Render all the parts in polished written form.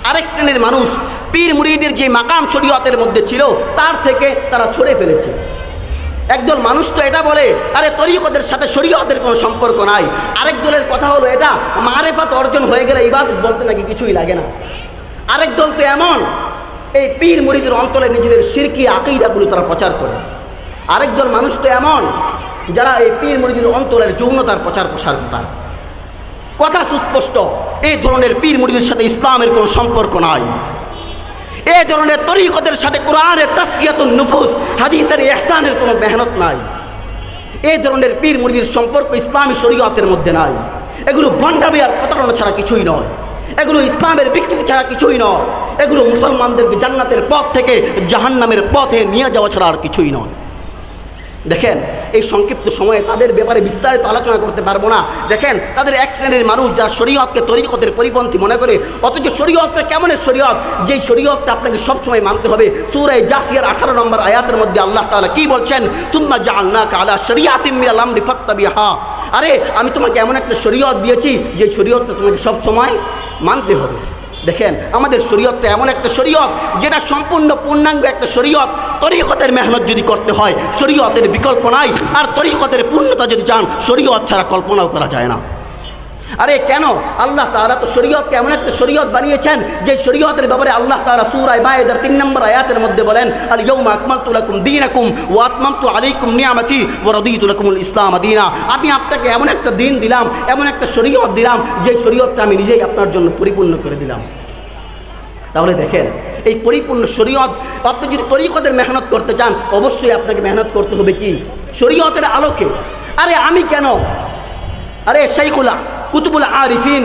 আরেক শ্রেণীর মানুষ পীর মুরিদের যে মাকাম শরীয়তের মধ্যে ছিল তার থেকে তারা ছড়ে ফেলেছে। একদল মানুষ তো এটা বলে আরে তরিকতের সাথে শরীয়তের কোনো সম্পর্ক নাই। আরেক দলের কথা হলো এটা মারেফাত অর্জন হয়ে গেলে ইবাদত বলতে নাকি কিছুই লাগে না। আরেক দল তো এমন এই পীর মুরিদের অন্তরে নিজেদের শিরকি আকীদাগুলো তারা প্রচার করে। আরেক দল মানুষ তো এমন যারা এই পীর মুরিদের অন্তরের যৌনতার প্রচার প্রসার ঘটায়। কথা সুস্পষ্ট, এই ধরনের পীর মুরিদের সাথে ইসলামের কোনো সম্পর্ক নাই। এই ধরনের তরিকতের সাথে কোরআনের তাসকিয়াতুন নুফুস হাদিসের ইহসানের কোনো মেহনত নাই। এই ধরনের পীর মুরিদের সম্পর্ক ইসলামী শরীয়তের মধ্যে নাই। এগুলো ভণ্ডামি আর প্রতারণা ছাড়া কিছুই নয়। এগুলো ইসলামের বিকৃতি ছাড়া কিছুই নয়। এগুলো মুসলমানদেরকে জান্নাতের পথ থেকে জাহান্নামের পথে নিয়ে যাওয়া ছাড়া আর কিছুই নয়। দেখেন, এই সংক্ষিপ্ত সময়ে তাদের ব্যাপারে বিস্তারিত আলোচনা করতে পারবো না। দেখেন, তাদের এক শ্রেণীর মানুষ যারা শরীয়তকে তরিকতের পরিপন্থী মনে করে, অথচ শরীয়তটা কেমনের শরীয়ত, যেই শরীয়তটা আপনাকে সবসময় মানতে হবে। সূরা জাসিয়ার 18 নম্বর আয়াতের মধ্যে আল্লাহ তাআলা কি বলছেন, সুম্মা জাআলনাকা আলা শরিয়াতিন মিনাল আমরি ফাত্তাবিহা। আরে আমি তোমাকে এমন একটা শরীয়ত দিয়েছি যে শরীয়তটা তোমাকে সবসময় মানতে হবে। দেখেন, আমাদের শরীয়তটা এমন একটা শরীয়ত যেটা সম্পূর্ণ পূর্ণাঙ্গ একটা শরীয়ত। তরিকতের মেহনত যদি করতে হয় শরীয়তের বিকল্প নাই, আর তরিকতের পূর্ণতা যদি চান শরীয়ত ছাড়া কল্পনাও করা যায় না। আরে কেন? আল্লাহ তাআলা তো শরীয়তকে এমন একটা শরীয়ত বানিয়েছেন যে শরীয়তের ব্যাপারে আল্লাহ তাআলা সূরা মায়েদার 3 নম্বর আয়াতের মধ্যে বলেন, আল ইয়াউমা আকমালতু লাকুম দীনাকুম ওয়া আতমামতু আলাইকুম নিয়ামতি ওয়া রাদিতু লাকুমুল ইসলাম দীনা। আমি আপনাকে এমন একটা দিন দিলাম, এমন একটা শরীয়ত দিলাম যে শরীয়তটা আমি নিজেই আপনার জন্য পরিপূর্ণ করে দিলাম। তাহলে দেখেন, এই পরিপূর্ণ শরীয়ত, আপনি যদি তরিকতের মেহনত করতে চান অবশ্যই আপনাকে মেহনত করতে হবে কি? শরীয়তের আলোকে। আরে আমি কেন? আরে শাইখুল কুতুবুল আরিফিন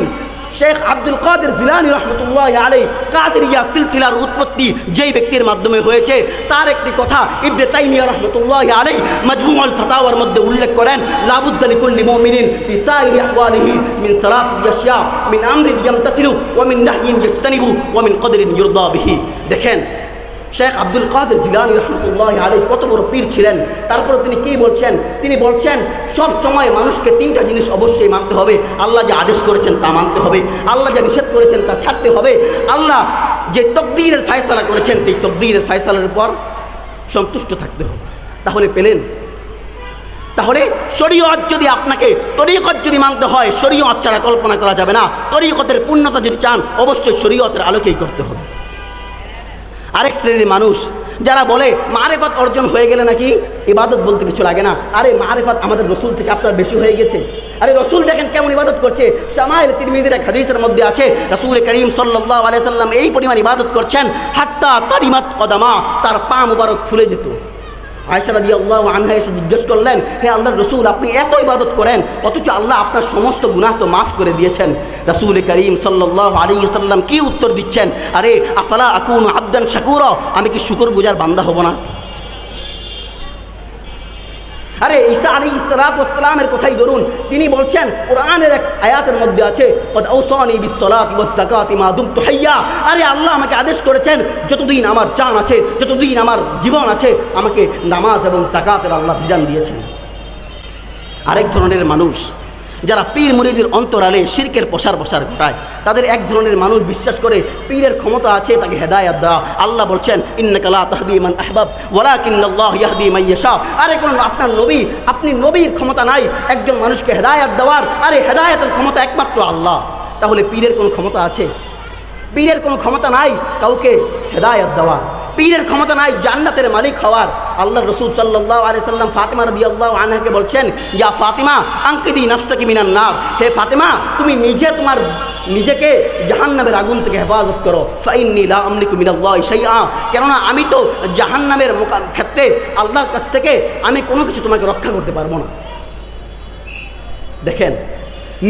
শেখ আব্দুল কাদের জিলানী রহমতুল্লাহ আলাইহি কাদেরিয়া সিলসিলার উৎপত্তি যেই ব্যক্তির মাধ্যমে হয়েছে তার একটি কথা ইবনে তাইমিয়া রহমতুল্লাহ আলাইহি মাজমুউল ফাতাওয়ার মধ্যে উল্লেখ করেন, লাবুদ্দা লিকুল্লি মুমিনিন ফি সাইরি আহওয়ালিহি মিন সালাসি আশিয়া মিন আমরিন ইয়ামতাসিলু ওয়া মিন নাহয়িন ইয়াজতানিবু ওয়া মিন কদরিন ইউরদা বিহি। দেখেন, শেখ আব্দুল কাদের জিলানী রহমতুল্লাহ আলাইহি কত বড় পীর ছিলেন। তারপরে তিনি কি বলছেন? তিনি বলছেন সব সময় মানুষকে 3টা জিনিস অবশ্যই মানতে হবে। আল্লাহ যে আদেশ করেছেন তা মানতে হবে, আল্লাহ যে নিষেধ করেছেন তা ছাড়তে হবে, আল্লাহ যে তকদীরের ফায়সালা করেছেন সেই তকদীরের ফায়সালার উপর সন্তুষ্ট থাকতে হবে। তাহলে পেলেন? তাহলে শরীয়ত যদি আপনাকে তরিকত যদি মানতে হয় শরীয়ত ছাড়া কল্পনা করা যাবে না। তরিকতের পূর্ণতা যদি চান অবশ্যই শরীয়তের আলোকেই করতে হবে। আরেক শ্রেণীর মানুষ যারা বলে মারেফাত অর্জন হয়ে গেলে নাকি ইবাদত বলতে কিছু লাগে না। আরে মারেফাত আমাদের রসুল থেকে আপনার বেশি হয়ে গেছে। আরে রসুল দেখেন কেমন ইবাদত করছে। শামাইল তিরমিজির এক হাদিসের মধ্যে আছে রাসূল করিম সাল্লাল্লাহু আলাইহি সাল্লাম এই পরিমাণ ইবাদত করছেন হাত্তা তারিমাত কদামা, তার পা মুবারক ফুলে যেত। আয়েশা রাদিয়াল্লাহু আনহা এসে জিজ্ঞেস করলেন, হে আল্লাহর রসুল, আপনি এত ইবাদত করেন অথচ আল্লাহ আপনার সমস্ত গুনাহ তো মাফ করে দিয়েছেন। রাসূল করিম সাল্লাল্লাহু আলাইহি ওয়াসাল্লাম কি উত্তর দিচ্ছেন? আরে আফালা আকুনু আবদান শাকুরা, আমি কি শুকরগুজার বান্দা হব না? আরে ঈসা আলাইহিস সালাতু ওয়াস সালামের কথাই ধরুন, তিনি বলছেন কোরআনের এক আয়াতের মধ্যে আছে কদ আওসানি বিস সালাতি ওয়াজ যাকাতি মা দুমতু হাইয়া। আরে আল্লাহ আমাকে আদেশ করেছেন যতদিন আমার জান আছে, যতদিন আমার জীবন আছে, আমাকে নামাজ এবং যাকাতের আল্লাহ বিধান দিয়েছেন। আরেক ধরনের মানুষ যারা পীর মুরিদের অন্তরালে শিরকের প্রসার ঘটায়, তাদের এক ধরনের মানুষ বিশ্বাস করে পীরের ক্ষমতা আছে তাকে হেদায়েত দেওয়া। আল্লাহ বলছেন ইন্নাকা লা তাহদি মান আহবাব ওয়ালাকিন্নাল্লাহু ইয়াহদি মান ইয়াশা। আরে কোন আপনার নবী, আপনি নবীর ক্ষমতা নাই একজন মানুষকে হেদায়েত দেওয়ার। আরে হেদায়েতের ক্ষমতা একমাত্র আল্লাহ। তাহলে পীরের কোনো ক্ষমতা আছে? পীরের কোনো ক্ষমতা নাই কাউকে হেদায়েত দেওয়ার। পীরের ক্ষমতা নাই জান্নাতের মালিক হওয়ার। আল্লাহ রসুল সাল্লাল্লাহু আলাইহি সাল্লাম ফাতিমা রাদিয়াল্লাহু আনহাকে বলছেন, ইয়া ফাতিমা আনকিদি নাফসাকি মিনান নার, হে ফাতিমা তুমি তোমার নিজেকে জাহান্নামের আগুন থেকে হেফাজত করো। ফাইন্নী লা আমলিকু মিনাল্লাহি শাইআ, কেননা আমি তো জাহান্নামের ক্ষেত্রে আল্লাহর কাছ থেকে আমি কোনো কিছু তোমাকে রক্ষা করতে পারবো না। দেখেন,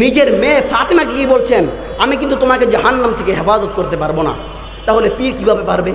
নিজের মেয়ে ফাতিমাকে কি বলছেন, আমি কিন্তু তোমাকে জাহান্নাম থেকে হেফাজত করতে পারবো না। তাহলে পীর কিভাবে পারবে?